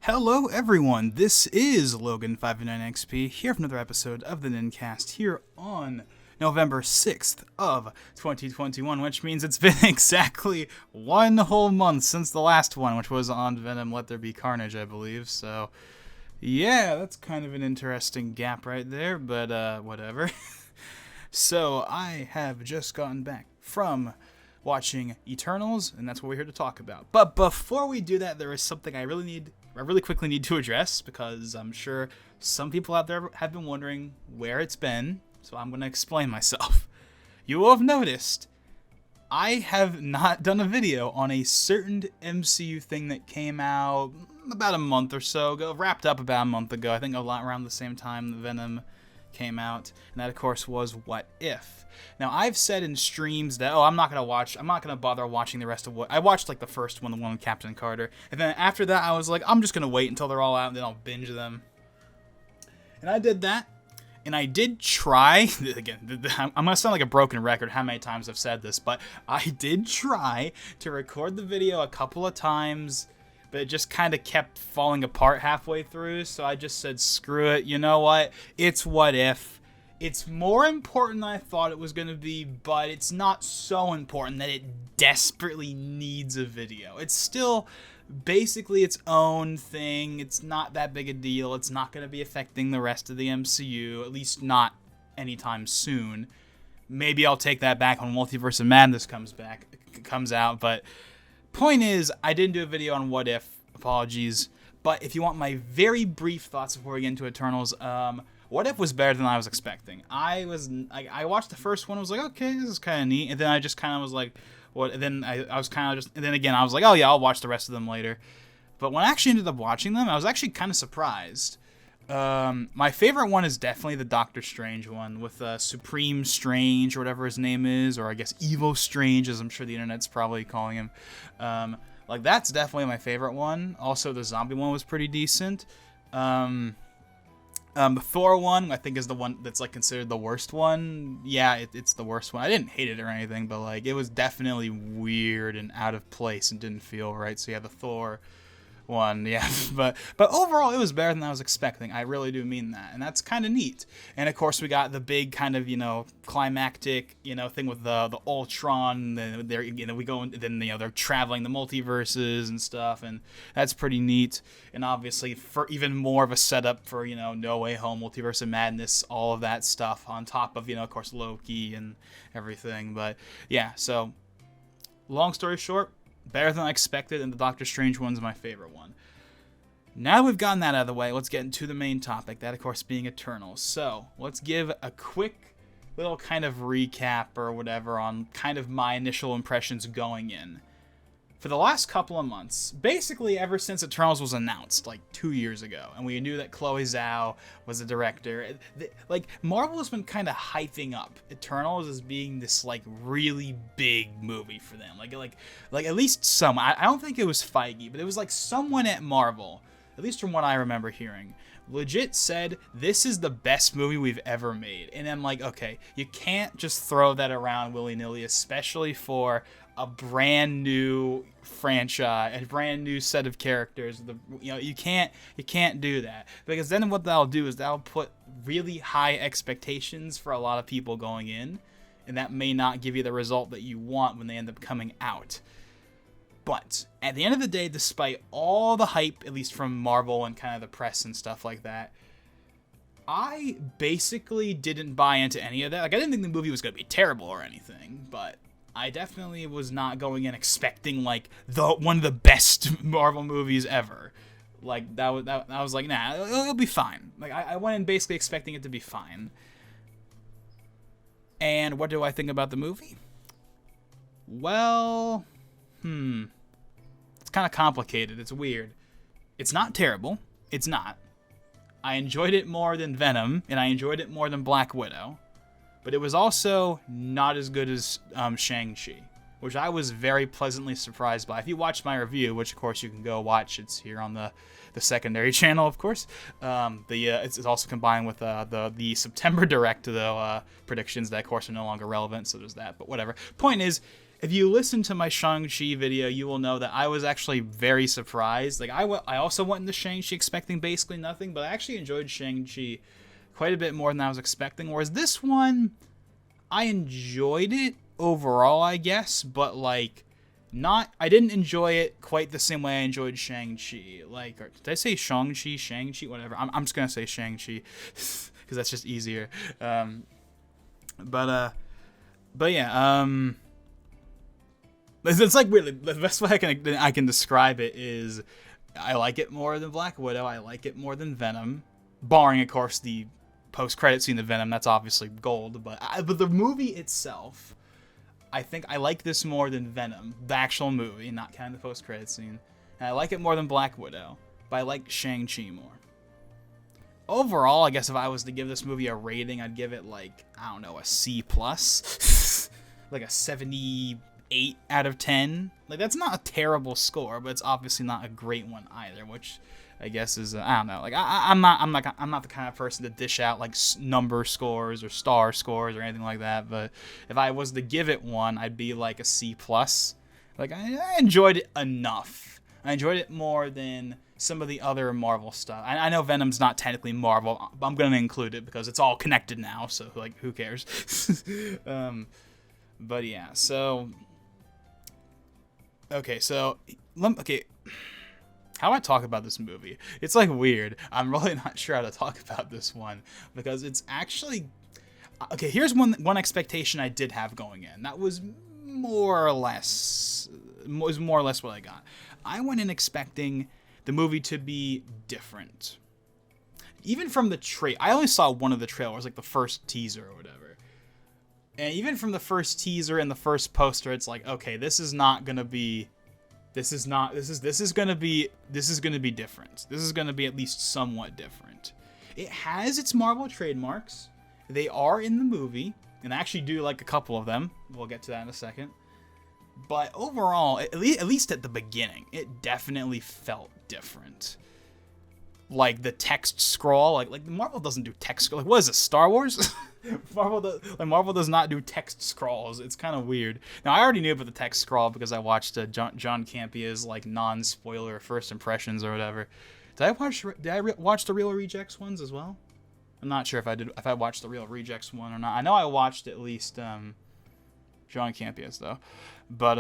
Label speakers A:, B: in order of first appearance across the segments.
A: Hello everyone, this is Logan59XP here for another episode of the Nin-Cast here on November 6th of 2021, which means it's been exactly one whole month since the last one, which was on Venom Let There Be Carnage, I believe. So yeah, that's kind of an interesting gap right there, but whatever. So I have just gotten back from watching Eternals, and that's what we're here to talk about. But before we do that, there is something I really quickly need to address, because I'm sure some people out there have been wondering where it's been, so I'm going to explain myself. You will have noticed I have not done a video on a certain MCU thing that came out about a month or so ago, wrapped up about a month ago, I think a lot around the same time that Venom came out, and that of course was What If. Now I've said in streams that I'm not gonna bother watching the rest of what I watched, like the first one, the one with Captain Carter, and then after that I was like, I'm just gonna wait until they're all out and then I'll binge them. And I did that, and I did try again, I'm gonna sound like a broken record how many times I've said this, but I did try to record the video a couple of times, but it just kind of kept falling apart halfway through, so I just said, screw it, you know what, it's What If. It's more important than I thought it was going to be, but it's not so important that it desperately needs a video. It's still basically its own thing. It's not that big a deal. It's not going to be affecting the rest of the MCU, at least not anytime soon. Maybe I'll take that back when Multiverse of Madness comes out, but point is, I didn't do a video on What If. Apologies. But if you want my very brief thoughts before we get into Eternals, What If was better than I was expecting. I watched the first one, I was like, okay, this is kind of neat, and then I just kind of was like, what? And then I was kind of just, and then again I was like, oh yeah, I'll watch the rest of them later. But when I actually ended up watching them, I was actually kind of surprised. My favorite one is definitely the Doctor Strange one with Supreme Strange or whatever his name is, or I guess Evo Strange, as I'm sure the internet's probably calling him. Like that's definitely my favorite one. Also, the zombie one was pretty decent. The Thor one, I think, is the one that's like considered the worst one. Yeah, it's the worst one. I didn't hate it or anything, but like it was definitely weird and out of place and didn't feel right. So yeah, the Thor one, yeah, but overall it was better than I was expecting. I really do mean that, and that's kind of neat. And of course we got the big kind of climactic thing with the Ultron. Then we go and then they're traveling the multiverses and stuff, and that's pretty neat. And obviously for even more of a setup for No Way Home, Multiverse of Madness, all of that stuff on top of of course Loki and everything. But yeah, so long story short, better than I expected, and the Doctor Strange one's my favorite one. Now we've gotten that out of the way, let's get into the main topic, that of course being Eternals. So let's give a quick little kind of recap or whatever on kind of my initial impressions going in. For the last couple of months, basically ever since Eternals was announced, like 2 years ago, and we knew that Chloe Zhao was the director, like Marvel has been kind of hyping up Eternals as being this like really big movie for them. Like at least some. I don't think it was Feige, but it was like someone at Marvel, at least from what I remember hearing, legit said this is the best movie we've ever made. And I'm like, okay, you can't just throw that around willy-nilly, especially for a brand new franchise, a brand new set of characters. You can't do that, because then what that'll do is that'll put really high expectations for a lot of people going in, and that may not give you the result that you want when they end up coming out. But at the end of the day, despite all the hype, at least from Marvel and kind of the press and stuff like that, I basically didn't buy into any of that. Like, I didn't think the movie was going to be terrible or anything, but I definitely was not going in expecting like one of the best Marvel movies ever. Like I was like, nah, it'll be fine. Like I went in basically expecting it to be fine. And what do I think about the movie? Well, it's kind of complicated. It's weird. It's not terrible. It's not. I enjoyed it more than Venom, and I enjoyed it more than Black Widow. But it was also not as good as Shang-Chi, which I was very pleasantly surprised by. If you watch my review, which of course you can go watch, it's here on the secondary channel, of course. It's also combined with the September Direct, though, predictions that of course are no longer relevant, so there's that. But whatever. Point is, if you listen to my Shang-Chi video, you will know that I was actually very surprised. Like, I also went into Shang-Chi expecting basically nothing, but I actually enjoyed Shang-Chi quite a bit more than I was expecting. Whereas this one, I enjoyed it overall, I guess, but, like, I didn't enjoy it quite the same way I enjoyed Shang-Chi. Like, did I say Shang-Chi? Shang-Chi? Whatever. I'm just gonna say Shang-Chi, because that's just easier. But yeah, it's like really the best way I can describe it is I like it more than Black Widow. I like it more than Venom, barring of course the post-credit scene of Venom. That's obviously gold. But the movie itself, I think I like this more than Venom, the actual movie, not kind of the post-credit scene. And I like it more than Black Widow, but I like Shang-Chi more. Overall, I guess if I was to give this movie a rating, I'd give it like, I don't know, a C+, like a 78 out of 10. Like, that's not a terrible score, but it's obviously not a great one either, which I guess is, I don't know. Like, I'm not the kind of person to dish out like number scores or star scores or anything like that. But if I was to give it one, I'd be like a C+. Like, I enjoyed it enough. I enjoyed it more than some of the other Marvel stuff. I know Venom's not technically Marvel, but I'm going to include it because it's all connected now, so, like, who cares? But, yeah, so... Okay, how do I talk about this movie? It's, like, weird. I'm really not sure how to talk about this one, because it's actually... Okay, here's one expectation I did have going in. That was more or less what I got. I went in expecting the movie to be different. Even from the I only saw one of the trailers, like the first teaser or whatever. And even from the first teaser and the first poster, it's like, okay, this is gonna be different. This is gonna be at least somewhat different. It has its Marvel trademarks. They are in the movie, and I actually do like a couple of them. We'll get to that in a second. But overall, at least at the beginning, it definitely felt different. Like the text scroll, like Marvel doesn't do text scroll. Like, what is this, Star Wars? Marvel does not do text scrolls. It's kind of weird. Now, I already knew about the text scroll because I watched John Campia's like non-spoiler first impressions or whatever. Did I watch the Real Rejects ones as well? I'm not sure if I watched the Real Rejects one or not. I know I watched at least John Campia's though. But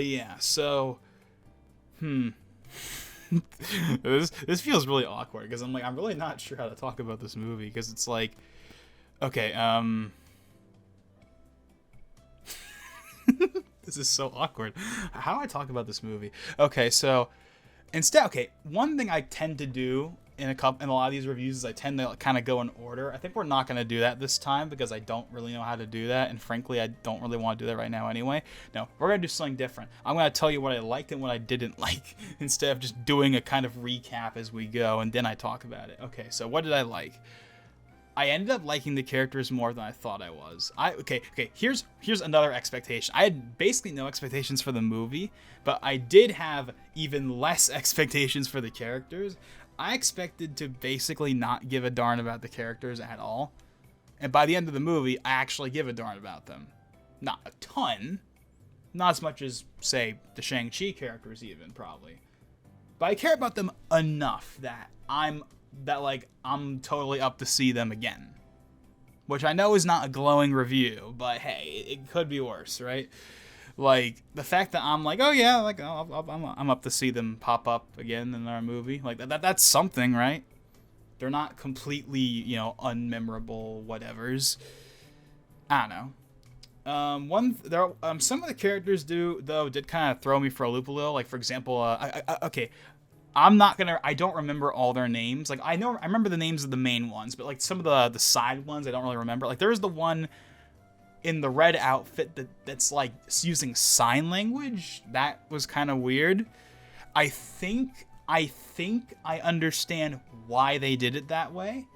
A: yeah, so this feels really awkward because I'm really not sure how to talk about this movie because it's like, okay, this is so awkward. How do I talk about this movie? Okay, so one thing I tend to do in a lot of these reviews is I tend to kind of go in order. I think we're not going to do that this time because I don't really know how to do that, and frankly, I don't really want to do that right now anyway. No, we're going to do something different. I'm going to tell you what I liked and what I didn't like instead of just doing a kind of recap as we go, and then I talk about it. Okay, so what did I like? I ended up liking the characters more than I thought I was. Okay, here's another expectation. I had basically no expectations for the movie, but I did have even less expectations for the characters. I expected to basically not give a darn about the characters at all. And by the end of the movie, I actually give a darn about them. Not a ton. Not as much as, say, the Shang-Chi characters even, probably. But I care about them enough that I'm totally up to see them again. Which I know is not a glowing review, but hey, it could be worse, right? Like, the fact that I'm like, oh yeah, like, I'm up to see them pop up again in our movie. Like, that's something, right? They're not completely, unmemorable whatevers. I don't know. Some of the characters did kind of throw me for a loop a little. Like, for example, I don't remember all their names. Like, I remember the names of the main ones, but like some of the side ones I don't really remember. Like, there's the one in the red outfit that's like using sign language. That was kind of weird. I think I understand why they did it that way,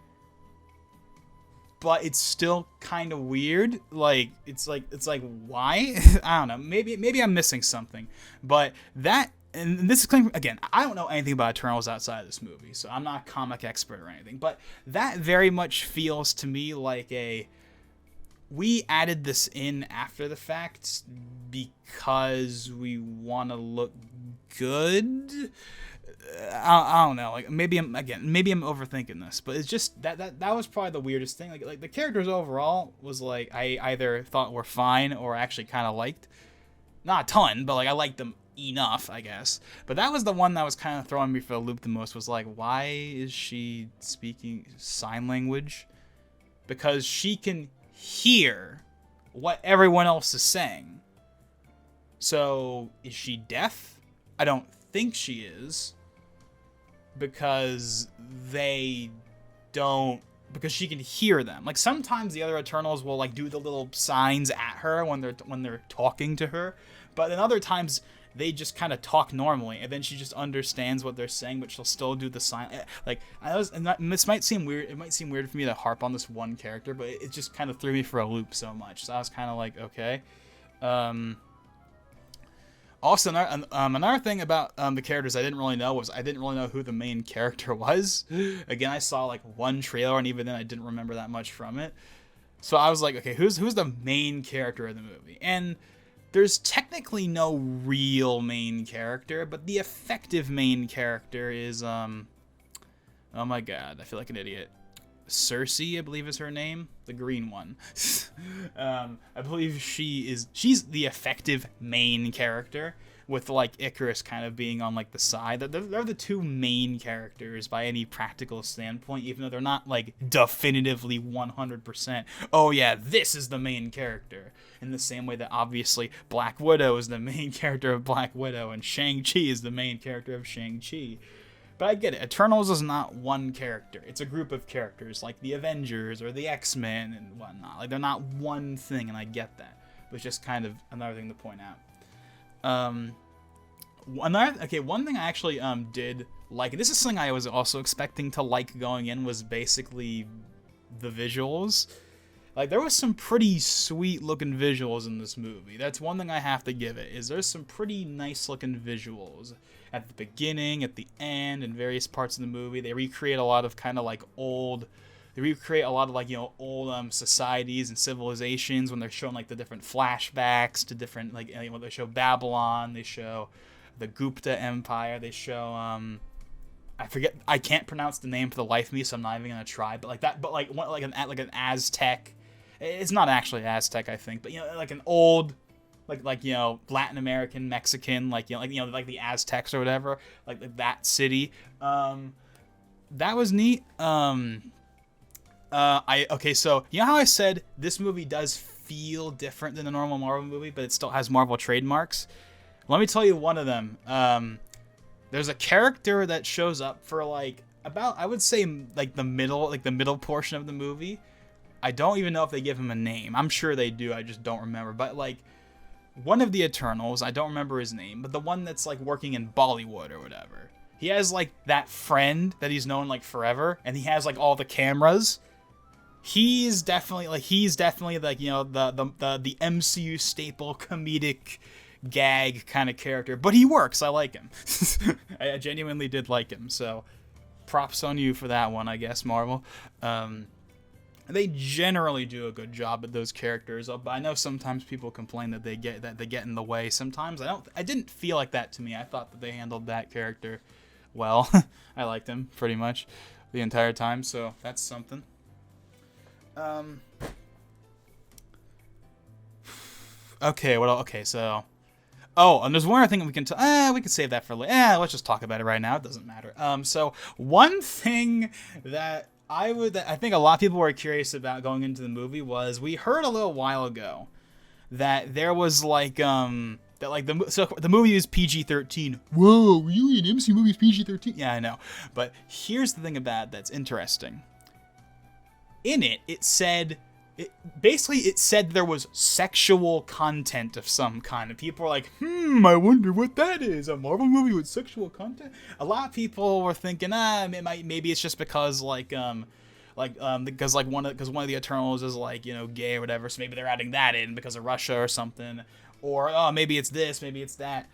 A: but it's still kind of weird. Like it's like why? I don't know. Maybe I'm missing something. But that, and this is claiming again, I don't know anything about Eternals outside of this movie, so I'm not a comic expert or anything. But that very much feels to me like we added this in after the fact because we want to look good. I don't know. Like maybe I'm overthinking this, but it's just that was probably the weirdest thing. Like the characters overall was like I either thought were fine or actually kind of liked. Not a ton, but like I liked them enough, I guess. But that was the one that was kind of throwing me for a loop the most. Was like, why is she speaking sign language? Because she can hear what everyone else is saying. So is she deaf? I don't think she is. Because she can hear them. Like sometimes the other Eternals will like do the little signs at her when they're talking to her, but then other times they just kind of talk normally, and then she just understands what they're saying, but she'll still do the sign. Like this might seem weird. It might seem weird for me to harp on this one character, but it just kind of threw me for a loop so much. So I was kind of like, okay. Also, another thing about the characters I didn't really know was I didn't really know who the main character was. Again, I saw like one trailer, and even then I didn't remember that much from it. So I was like, okay, who's the main character of the movie? And there's technically no real main character, but the effective main character is oh my god, I feel like an idiot. Cersei, I believe is her name, the green one. I believe she's the effective main character, with like Icarus kind of being on like the side. They're the two main characters by any practical standpoint, even though they're not like definitively 100%. Oh yeah, this is the main character. In the same way that obviously Black Widow is the main character of Black Widow, and Shang-Chi is the main character of Shang-Chi. But I get it. Eternals is not one character. It's a group of characters, like the Avengers or the X-Men and whatnot. Like, they're not one thing, and I get that. But it's just kind of another thing to point out. One thing I actually did like, this is something I was also expecting to like going in, was basically the visuals. Like, there was some pretty sweet-looking visuals in this movie. That's one thing I have to give it, is there's some pretty nice-looking visuals. At the beginning, at the end, in various parts of the movie, they recreate a lot of kind of like old societies and civilizations when they're showing like the different flashbacks to different, like, when they show Babylon, they show the Gupta Empire, they show I can't pronounce the name for the life of me, so I'm not even gonna try. But like that, but like an Aztec. It's not actually Aztec, I think, but like an old. Like Latin American, Mexican, like the Aztecs or whatever, like that city. That was neat. So you know how I said this movie does feel different than a normal Marvel movie, but it still has Marvel trademarks? Let me tell you one of them. There's a character that shows up for like about, I would say, like the middle portion of the movie. I don't even know if they give him a name. I'm sure they do. I just don't remember. But like, one of the Eternals, I don't remember his name, but the one that's like working in Bollywood or whatever. He has like that friend that he's known like forever, and he has like all the cameras. He's definitely like the MCU staple comedic gag kind of character, but he works. I like him. I genuinely did like him. So props on you for that one, I guess, Marvel. They generally do a good job at those characters, but I know sometimes people complain that they get in the way. Sometimes I didn't feel like that to me. I thought that they handled that character well. I liked him pretty much the entire time, so that's something. So and there's one other thing we can we can save that for later. Let's just talk about it right now. It doesn't matter. So one thing that I think a lot of people were curious about going into the movie was, we heard a little while ago that there was like the movie is PG-13. Whoa, really? An MC movie is PG-13? Yeah, I know. But here's the thing about it that's interesting. In it said there was sexual content of some kind, and people were like, I wonder what that is, a Marvel movie with sexual content? A lot of people were thinking, maybe it's just because because one of the Eternals is like, gay or whatever, so maybe they're adding that in because of Russia or something, or maybe it's this, maybe it's that.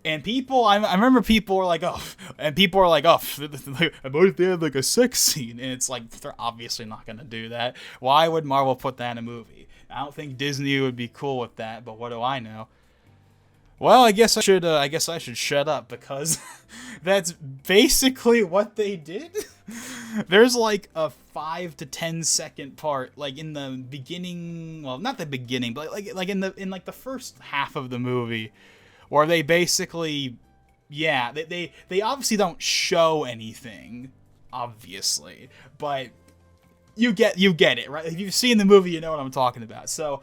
A: And I remember people were like, oh, what if they had like a sex scene? And it's like, they're obviously not going to do that. Why would Marvel put that in a movie? I don't think Disney would be cool with that, but what do I know? Well, I guess I should shut up, because that's basically what they did. There's like a 5 to 10 second part, like in the beginning, well, not the beginning, but like in the first half of the movie, where they basically, yeah, they obviously don't show anything, obviously, but you get it, right? If you've seen the movie, you know what I'm talking about. So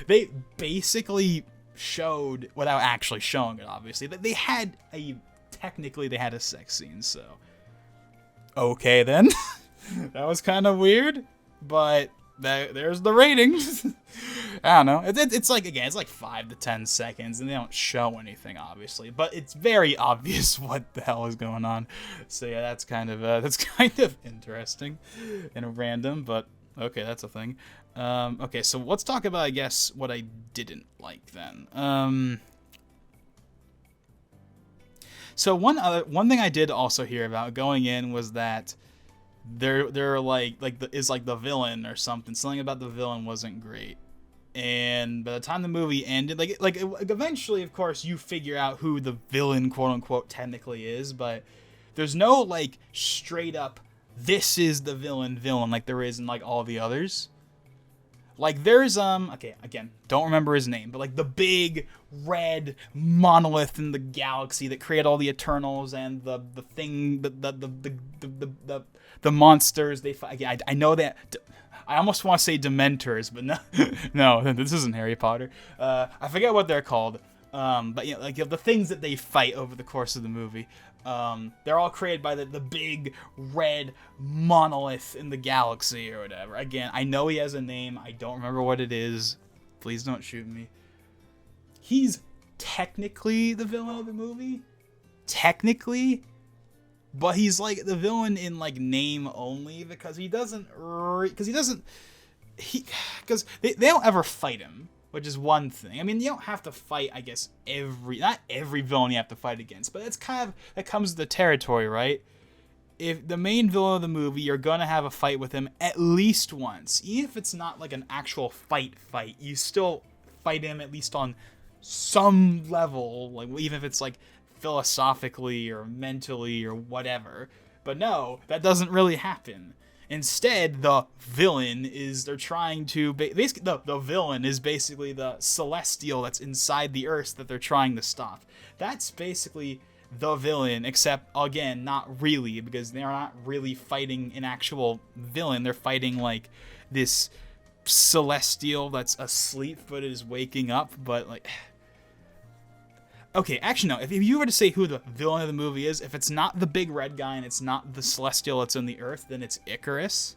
A: they basically showed, without actually showing it, obviously, that they had a sex scene. So okay, then. That was kind of weird, but there's the ratings. I don't know. It's like, again, it's like 5 to 10 seconds, and they don't show anything, obviously, but it's very obvious what the hell is going on. So yeah, that's kind of interesting and random, but okay, that's a thing. Okay, so let's talk about, I guess, what I didn't like then. So one thing I did also hear about going in was that they're the villain or something. Something about the villain wasn't great. And by the time the movie ended, eventually, of course, you figure out who the villain, quote unquote, technically is, but there's no like straight up, this is the villain like there is in like all the others. Like there's okay, again, don't remember his name, but like the big red monolith in the galaxy that created all the Eternals and the thing, the monsters they fight. Yeah, I know that. I almost want to say Dementors, but no, no, this isn't Harry Potter. I forget what they're called. But yeah, like the things that they fight over the course of the movie, they're all created by the big red monolith in the galaxy or whatever. Again, I know he has a name. I don't remember what it is. Please don't shoot me. He's technically the villain of the movie. Technically. But he's like the villain in like name only, because they don't ever fight him, which is one thing. I mean, you don't have to fight, I guess, not every villain you have to fight against, but that comes with the territory, right? If the main villain of the movie, you're gonna have a fight with him at least once, even if it's not like an actual fight, you still fight him at least on some level, like even if it's like philosophically or mentally or whatever. But no, that doesn't really happen. Instead, the villain is, they're trying to basically, the villain is basically the celestial that's inside the earth that they're trying to stop. That's basically the villain, except again, not really, because they're not really fighting an actual villain. They're fighting like this celestial that's asleep but is waking up, but like, okay, actually no, if you were to say who the villain of the movie is, if it's not the big red guy and it's not the celestial that's in the earth, then it's Icarus.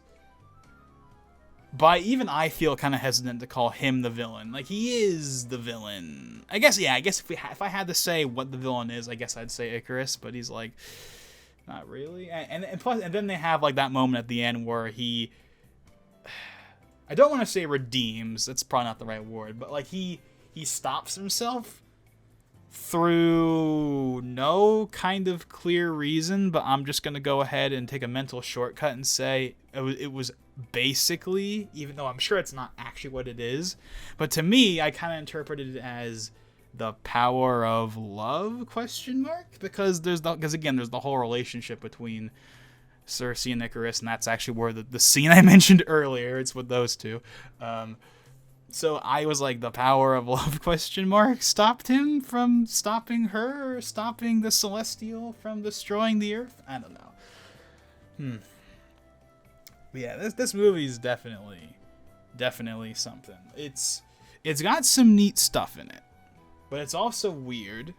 A: But even I feel kind of hesitant to call him the villain. Like, he is the villain. I guess if I had to say what the villain is, I guess I'd say Icarus, but he's like, not really. And then they have like that moment at the end where he, I don't want to say redeems, that's probably not the right word, but like he stops himself through no kind of clear reason, but I'm just going to go ahead and take a mental shortcut and say it was basically, even though I'm sure it's not actually what it is, but to me, I kind of interpreted it as the power of love, ? Because again, there's the whole relationship between Cersei and Icarus, and that's actually where the scene I mentioned earlier, it's with those two. So I was like, the power of love ? Stopped him from stopping her, or stopping the Celestial from destroying the Earth? I don't know. But yeah, this movie is definitely something. It's got some neat stuff in it, but it's also weird,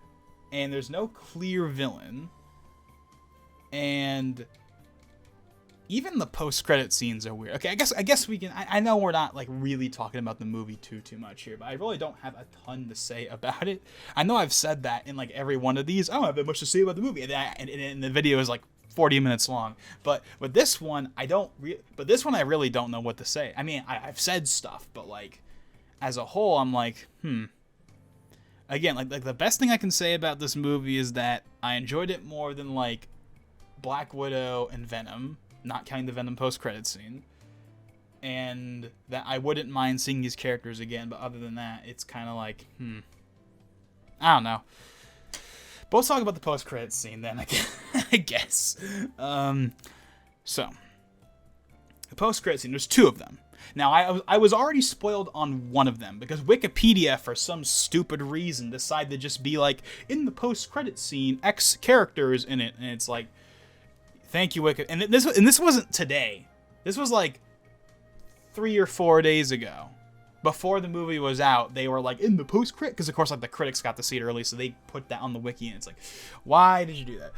A: and there's no clear villain, and even the post-credit scenes are weird. Okay, I guess we can. I know we're not like really talking about the movie too much here, but I really don't have a ton to say about it. I know I've said that in like every one of these. I don't have that much to say about the movie, and the video is like 40 minutes long. But with this one, I really don't know what to say. I mean, I've said stuff, but like as a whole, I'm like, again, like the best thing I can say about this movie is that I enjoyed it more than like Black Widow and Venom, not counting the Venom post-credit scene, and that I wouldn't mind seeing these characters again. But other than that, it's kind of like, I don't know. But let's talk about the post-credit scene then, I guess. So, the post-credit scene, there's 2 of them. Now, I was already spoiled on one of them, because Wikipedia, for some stupid reason, decided to just be like, in the post-credit scene, X characters in it, and it's like, thank you, Wiki. And this wasn't today. This was like 3 or 4 days ago. Before the movie was out, they were like, in the post-credit, because of course, like, the critics got to see it early, so they put that on the wiki, and it's like, why did you do that?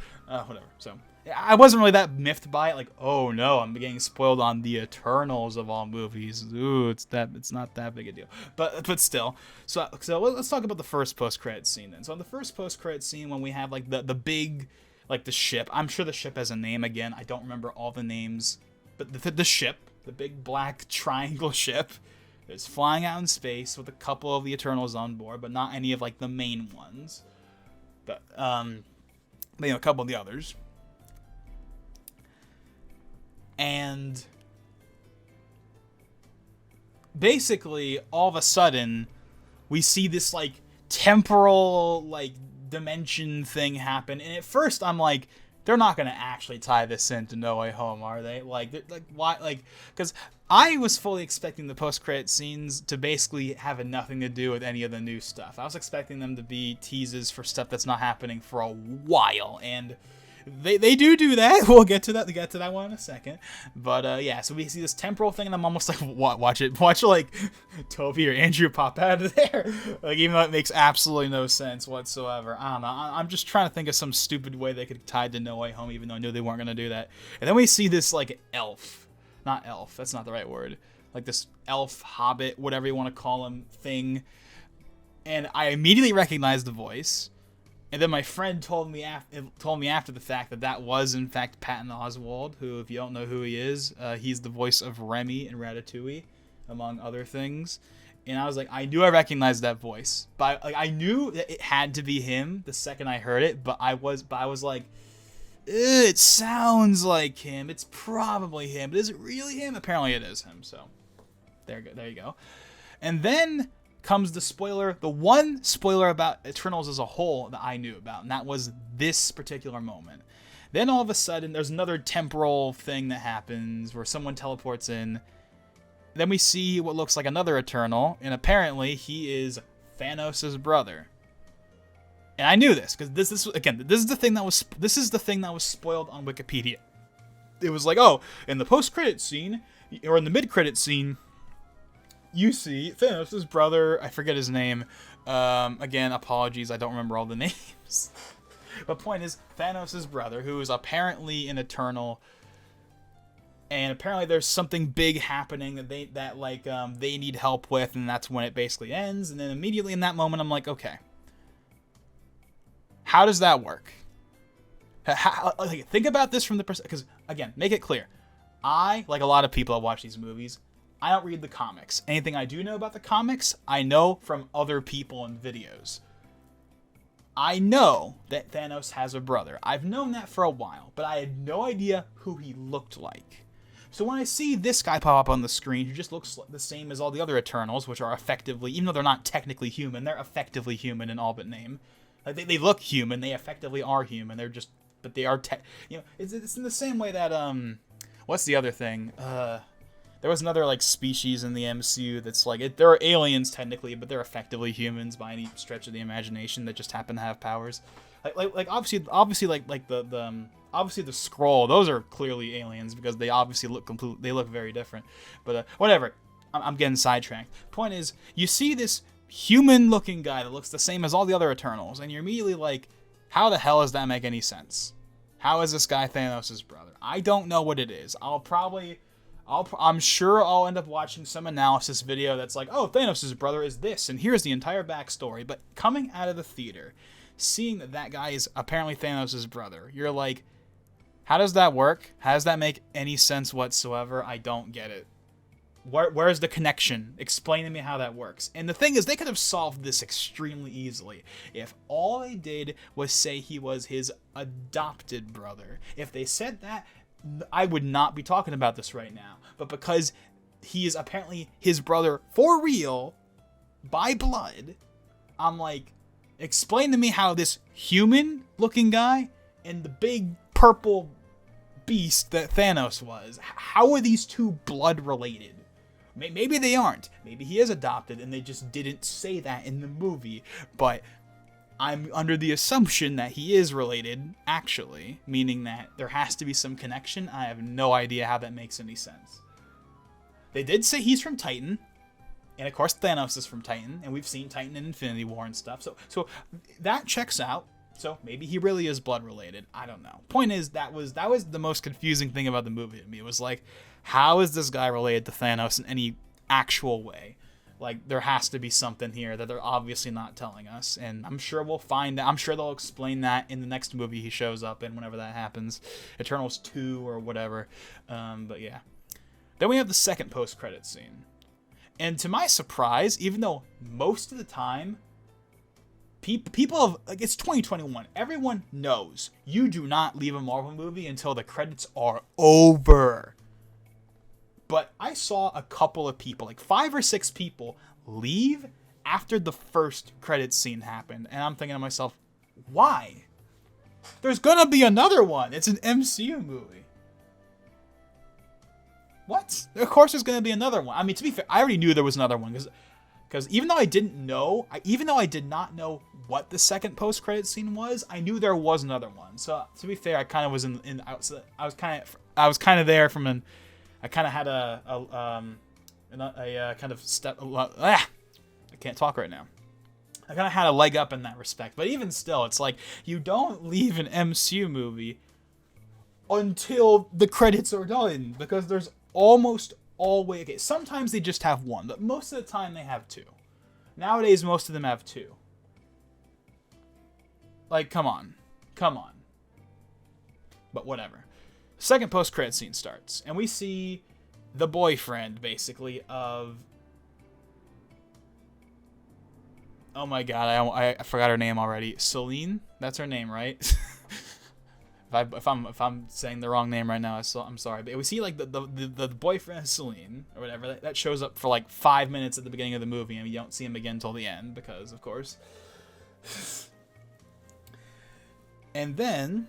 A: Whatever. So, I wasn't really that miffed by it, like, oh no, I'm getting spoiled on the Eternals of all movies. Ooh, it's not that big a deal. But still. So let's talk about the first post-credit scene then. So in the first post-credit scene, when we have like the big, like the ship, I'm sure the ship has a name again. I don't remember all the names, but the ship, the big black triangle ship, is flying out in space with a couple of the Eternals on board, but not any of like the main ones. But a couple of the others. And basically, all of a sudden, we see this like temporal like dimension thing happen. And at first, I'm like, they're not gonna actually tie this into No Way Home, are they? Like why? Like, because I was fully expecting the post-credit scenes to basically have nothing to do with any of the new stuff. I was expecting them to be teases for stuff that's not happening for a while, and They do that. We'll get to that one in a second. But yeah, so we see this temporal thing, and I'm almost like, watch like Toby or Andrew pop out of there. Like, even though it makes absolutely no sense whatsoever. I don't know. I'm just trying to think of some stupid way they could tie to No Way Home, even though I knew they weren't gonna do that. And then we see this like not elf. That's not the right word. Like this elf hobbit, whatever you want to call him, thing. And I immediately recognized the voice. And then my friend told me after the fact that was in fact Patton Oswalt, who, if you don't know who he is, he's the voice of Remy in Ratatouille, among other things. And I was like, I knew I recognized that voice, but I knew that it had to be him the second I heard it. But I was like, it sounds like him. It's probably him, but is it really him? Apparently, it is him. So there you go. And then comes the spoiler, the one spoiler about Eternals as a whole that I knew about, and that was this particular moment. Then all of a sudden, there's another temporal thing that happens where someone teleports in. Then we see what looks like another Eternal, and apparently he is Thanos' brother. And I knew this because this is the thing that was spoiled on Wikipedia. It was like, oh, in the post-credit scene or in the mid-credit scene, you see Thanos' brother. I forget his name. Again, apologies, I don't remember all the names. But point is, Thanos' brother, who is apparently an Eternal, and apparently there's something big happening that they need help with, and that's when it basically ends. And then immediately in that moment, I'm like, okay, how does that work? Think about this from the perspective, because again, make it clear, I, like a lot of people that watch these movies, I don't read the comics. Anything I do know about the comics, I know from other people and videos. I know that Thanos has a brother. I've known that for a while, but I had no idea who he looked like. So when I see this guy pop up on the screen, who just looks the same as all the other Eternals, which are effectively, even though they're not technically human, they're effectively human in all but name. Like they look human, they effectively are human. They're just, but they are, it's in the same way that what's the other thing? There was another like species in the MCU that's like there are aliens technically, but they're effectively humans by any stretch of the imagination that just happen to have powers. Like obviously the obviously the Skrull, those are clearly aliens because they obviously look very different. But whatever, I'm getting sidetracked. Point is, you see this human-looking guy that looks the same as all the other Eternals, and you're immediately like, how the hell does that make any sense? How is this guy Thanos' brother? I don't know what it is. I'm sure I'll end up watching some analysis video that's like, oh, Thanos' brother is this, and here's the entire backstory. But coming out of the theater, seeing that guy is apparently Thanos' brother, you're like, how does that work? How does that make any sense whatsoever? I don't get it. Where's the connection? Explain to me how that works. And the thing is, they could have solved this extremely easily if all they did was say he was his adopted brother. If they said that, I would not be talking about this right now. But because he is apparently his brother for real, by blood, I'm like, explain to me how this human-looking guy and the big purple beast that Thanos was, how are these two blood related? Maybe they aren't. Maybe he is adopted and they just didn't say that in the movie. But I'm under the assumption that he is related, actually, meaning that there has to be some connection. I have no idea how that makes any sense. They did say he's from Titan. And of course Thanos is from Titan, and we've seen Titan in Infinity War and stuff. So that checks out. So maybe he really is blood related. I don't know. Point is, that was the most confusing thing about the movie to me. It was like, how is this guy related to Thanos in any actual way? Like, there has to be something here that they're obviously not telling us, and I'm sure we'll find that. I'm sure they'll explain that in the next movie he shows up in, whenever that happens, Eternals 2 or whatever. But yeah. Then we have the second post-credit scene. And to my surprise, even though most of the time, people like, it's 2021, everyone knows you do not leave a Marvel movie until the credits are over. But I saw a couple of people, like 5 or 6 people, leave after the first credits scene happened. And I'm thinking to myself, why? There's gonna be another one. It's an MCU movie. What? Of course there's going to be another one. I mean, to be fair, I already knew there was another one. Because even though I did not know what the second post-credit scene was, I knew there was another one. So, to be fair, I kind of was I was kind of there from I kind of had a kind of step, I can't talk right now. I kind of had a leg up in that respect. But even still, it's like, you don't leave an MCU movie until the credits are done, because there's almost always, okay, sometimes they just have one, but most of the time they have 2. Nowadays, most of them have 2. Like, come on. But whatever. Second post-credit scene starts, and we see the boyfriend, basically, of... Oh my god, I forgot her name already. Celine? That's her name, right? If I'm saying the wrong name right now, I'm sorry. But we see like the boyfriend Celine or whatever that shows up for like 5 minutes at the beginning of the movie, and you don't see him again until the end because, of course. And then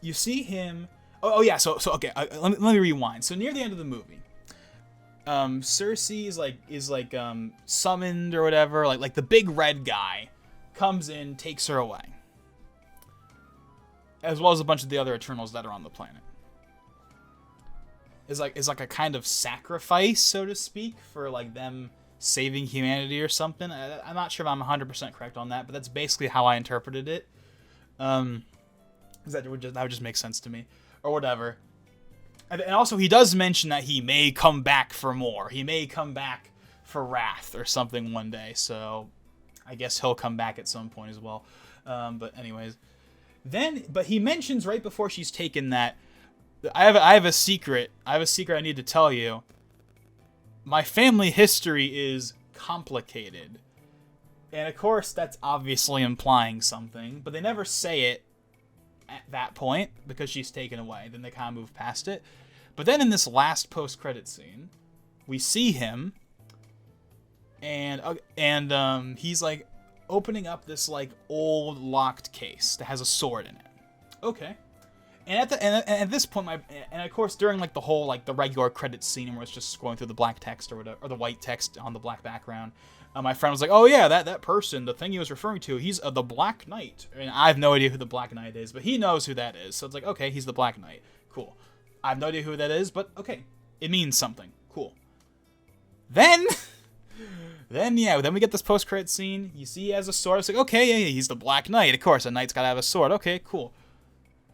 A: you see him. Oh yeah. So okay. Let me rewind. So near the end of the movie, Cersei is like summoned or whatever. Like the big red guy comes in, takes her away, as well as a bunch of the other Eternals that are on the planet. Is like a kind of sacrifice, so to speak, for like them saving humanity or something. I'm not sure if I'm 100% correct on that, but that's basically how I interpreted it. That would just make sense to me, or whatever. And also, he does mention that he may come back for more. He may come back for Wrath or something one day. So I guess he'll come back at some point as well. But anyways. But he mentions right before she's taken that, I have a secret. I have a secret I need to tell you. My family history is complicated. And of course, that's obviously implying something, but they never say it at that point because she's taken away. Then they kind of move past it. But then in this last post-credit scene, we see him, and he's like opening up this like old locked case that has a sword in it. Okay. And at this point, and of course during like the whole like the regular credits scene where it's just scrolling through the black text or whatever, or the white text on the black background, my friend was like, "Oh yeah, that person, the thing he was referring to, he's the Black Knight." And I have no idea who the Black Knight is, but he knows who that is. So it's like, okay, he's the Black Knight. Cool. I have no idea who that is, but okay, it means something. Cool. Then we get this post-credit scene. You see he has a sword. It's like, okay, yeah, he's the Black Knight. Of course, a knight's gotta have a sword. Okay, cool.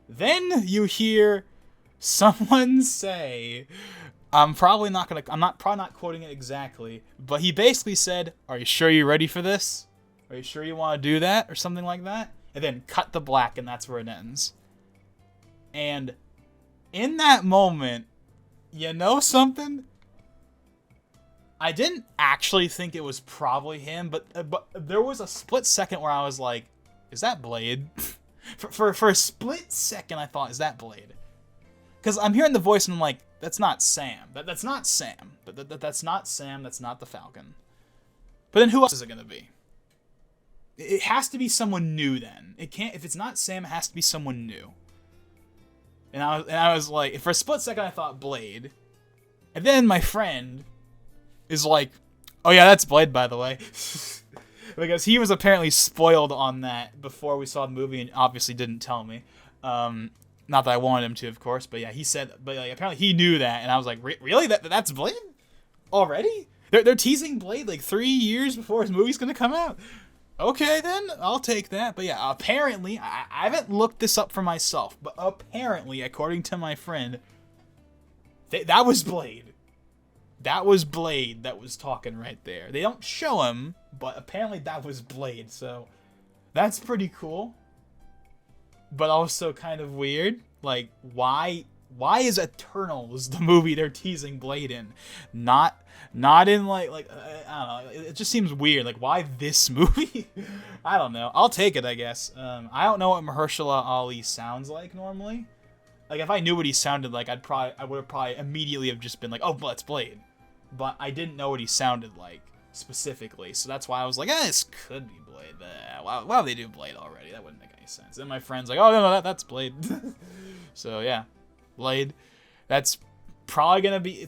A: Then you hear someone say, I'm probably not quoting it exactly, but he basically said, "Are you sure you're ready for this? Are you sure you want to do that?" or something like that. And then cut the black, and that's where it ends. And in that moment, you know something? I didn't actually think it was probably him, but there was a split second where I was like, "Is that Blade?" for a split second, I thought, "Is that Blade?" Because I'm hearing the voice and I'm like, "That's not Sam. That's not Sam. That's not Sam. That's not the Falcon." But then who else is it gonna be? It has to be someone new. Then it can't. If it's not Sam, it has to be someone new. And I was like, for a split second, I thought Blade, and then my friend is like, "Oh yeah, that's Blade, by the way," because he was apparently spoiled on that before we saw the movie, and obviously didn't tell me. Not that I wanted him to, of course, but yeah, he said. But like, apparently he knew that, and I was like, "Really? That's Blade already? They're teasing Blade like 3 years before his movie's gonna come out." Okay, then I'll take that. But yeah, apparently I haven't looked this up for myself, but apparently, according to my friend, that was Blade. That was Blade that was talking right there. They don't show him, but apparently that was Blade. So that's pretty cool, but also kind of weird. Like, why is Eternals the movie they're teasing Blade in? Not in like I don't know. It just seems weird. Like, why this movie? I don't know. I'll take it, I guess. I don't know what Mahershala Ali sounds like normally. Like, if I knew what he sounded like, I would have probably immediately have just been like, "Oh, well, it's Blade." But I didn't know what he sounded like specifically, so that's why I was like, this could be Blade. But why would they do Blade already? That wouldn't make any sense. Then my friend's like, "Oh no, that's Blade." So yeah, Blade. That's probably gonna be.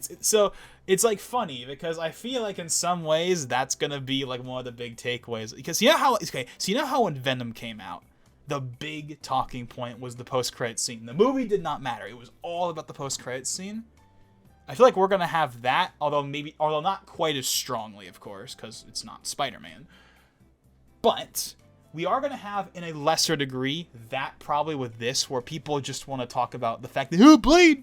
A: It's like funny because I feel like in some ways that's gonna be like one of the big takeaways. Because you know how when Venom came out, the big talking point was the post-credit scene. The movie did not matter. It was all about the post-credit scene. I feel like we're gonna have that, although not quite as strongly, of course, because it's not Spider-Man. But we are gonna have, in a lesser degree, that probably with this, where people just want to talk about the fact that, "Oh, Blade,"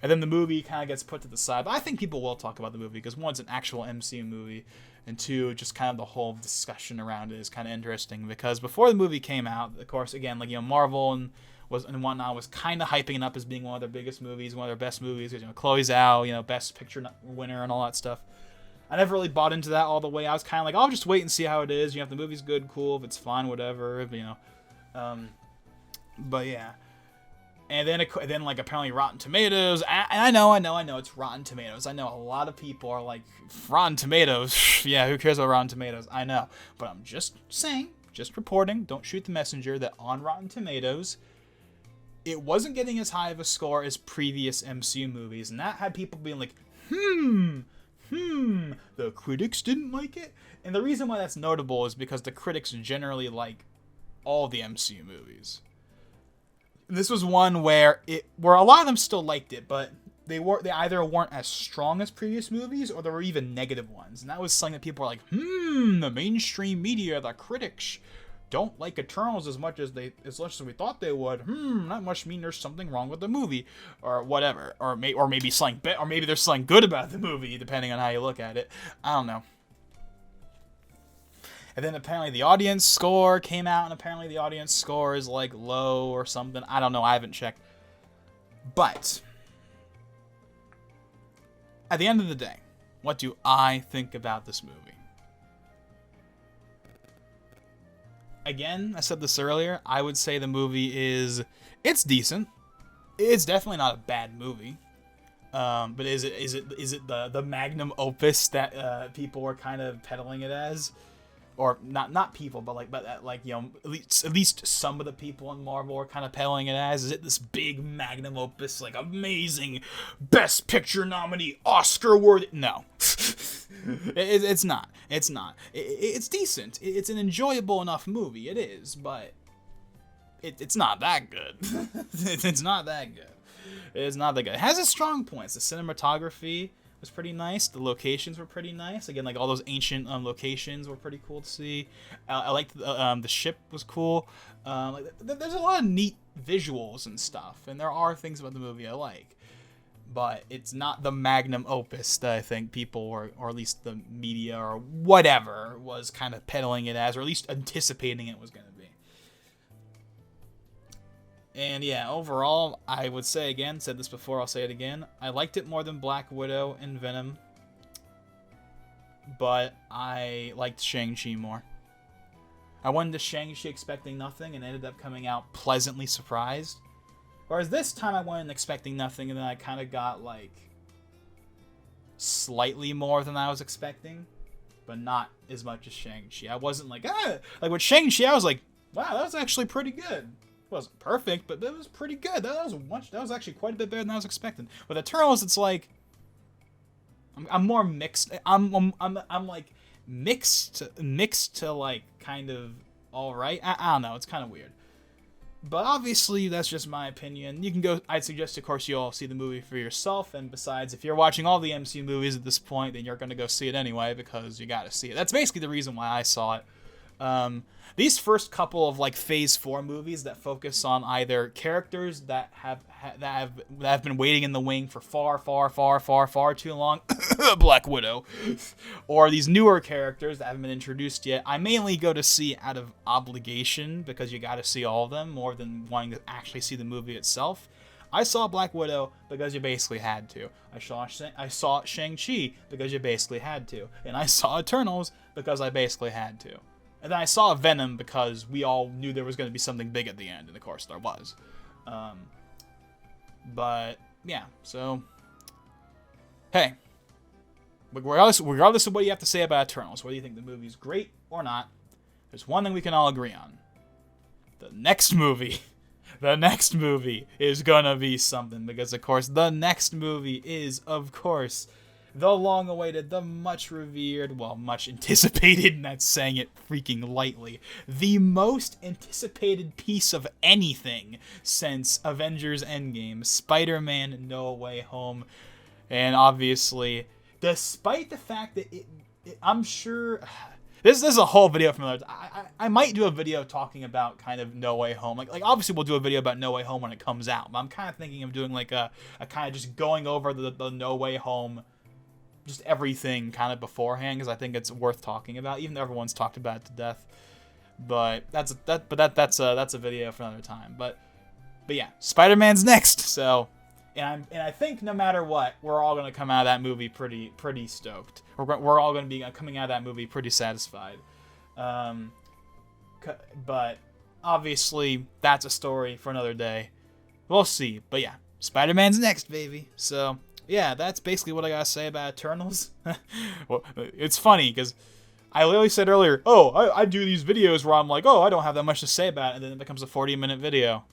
A: and then the movie kind of gets put to the side. But I think people will talk about the movie because, one, it's an actual MCU movie, and two, just kind of the whole discussion around it is kind of interesting. Because before the movie came out, of course, again, like, Marvel and whatnot was kind of hyping it up as being one of their biggest movies, one of their best movies. Because Chloe Zhao, Best Picture winner and all that stuff. I never really bought into that all the way. I was kind of like, I'll just wait and see how it is. If the movie's good, cool. If it's fine, whatever. But yeah. And then like apparently Rotten Tomatoes. And I know it's Rotten Tomatoes. I know a lot of people are like, Rotten Tomatoes. Yeah, who cares about Rotten Tomatoes? I know, but I'm just saying, just reporting. Don't shoot the messenger. That on Rotten Tomatoes, it wasn't getting as high of a score as previous MCU movies, and that had people being like, the critics didn't like it. And the reason why that's notable is because the critics generally like all the MCU movies. And this was one where a lot of them still liked it, but they either weren't as strong as previous movies, or there were even negative ones. And that was something that people were like, the mainstream media, the critics don't like Eternals as much as we thought they would. That must mean there's something wrong with the movie, or whatever, or maybe there's something good about the movie, depending on how you look at it. I don't know. And then apparently the audience score came out, and apparently the audience score is like low or something. I don't know. I haven't checked. But at the end of the day, what do I think about this movie? Again, I said this earlier, I would say the movie it's decent. It's definitely not a bad movie. But is it the magnum opus that people were kind of peddling it as? Or not people, but at least some of the people in Marvel are kind of peddling it as. Is it this big magnum opus, like amazing Best Picture nominee, Oscar worthy? No. It's not. It's not. It's decent. It's an enjoyable enough movie. It is, but it's not that good. It's not that good. It's not that good. It has its strong points. The cinematography was pretty nice. The locations were pretty nice. Again, like all those ancient locations were pretty cool to see. I liked the ship was cool. There's a lot of neat visuals and stuff, and there are things about the movie I like. But it's not the magnum opus that I think people or at least the media or whatever was kind of peddling it as, or at least anticipating it was going to be. And yeah, overall, I would say again, said this before, I'll say it again, I liked it more than Black Widow and Venom. but I liked Shang-Chi more. I went into Shang-Chi expecting nothing and ended up coming out pleasantly surprised. Whereas this time I went in expecting nothing, and then I kind of got, like, slightly more than I was expecting, but not as much as Shang-Chi. I wasn't like, like with Shang-Chi, I was like, wow, that was actually pretty good. It wasn't perfect, but it was pretty good. That was actually quite a bit better than I was expecting. With Eternals, it's like, I'm more mixed. I'm like mixed to like kind of all right. I don't know. It's kind of weird. But obviously, that's just my opinion. You can go. I'd suggest, of course, you all see the movie for yourself. And besides, if you're watching all the MCU movies at this point, then you're going to go see it anyway because you got to see it. That's basically the reason why I saw it. These first couple of like Phase 4 movies that focus on either characters that have been waiting in the wing for far too long, Black Widow, or these newer characters that haven't been introduced yet, I mainly go to see out of obligation because you got to see all of them more than wanting to actually see the movie itself. I saw Black Widow because you basically had to. I saw Shang-Chi because you basically had to, and I saw Eternals because I basically had to. And then I saw Venom because we all knew there was going to be something big at the end, and of course there was. But, yeah, so, hey, regardless of what you have to say about Eternals, whether you think the movie's great or not, there's one thing we can all agree on. The next movie is going to be something, because, of course, the next movie is, of course, the long-awaited, the much-revered, well, much-anticipated, and that's saying it freaking lightly, the most anticipated piece of anything since Avengers Endgame, Spider-Man No Way Home. And obviously, despite the fact that I'm sure... This is a whole video from another time. I might do a video talking about kind of No Way Home. Like obviously we'll do a video about No Way Home when it comes out, but I'm kind of thinking of doing like a kind of just going over the No Way Home, just everything kind of beforehand, because I think it's worth talking about, even though everyone's talked about it to death. But that's a video for another time. But yeah, Spider-Man's next. So, and I think no matter what, we're all gonna come out of that movie pretty stoked. We're all gonna be coming out of that movie pretty satisfied. But obviously that's a story for another day. We'll see. But yeah, Spider-Man's next, baby. So. Yeah, that's basically what I gotta say about Eternals. Well, it's funny, because I literally said earlier, I do these videos where I'm like, I don't have that much to say about it, and then it becomes a 40-minute video.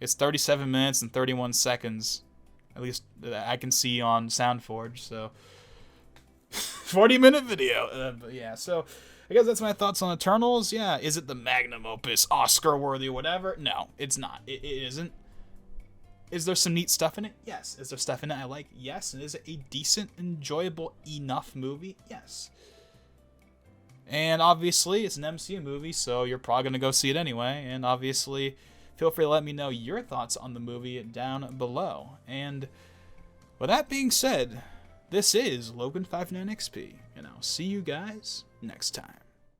A: It's 37 minutes and 31 seconds. At least I can see on SoundForge, so... 40-minute video. But yeah, so I guess that's my thoughts on Eternals. Yeah, is it the magnum opus, Oscar-worthy, whatever? No, it's not. It isn't. Is there some neat stuff in it? Yes. Is there stuff in it I like? Yes. And is it a decent, enjoyable enough movie? Yes. And obviously, it's an MCU movie, so you're probably going to go see it anyway. And obviously, feel free to let me know your thoughts on the movie down below. And with that being said, this is Logan59XP, and I'll see you guys next time.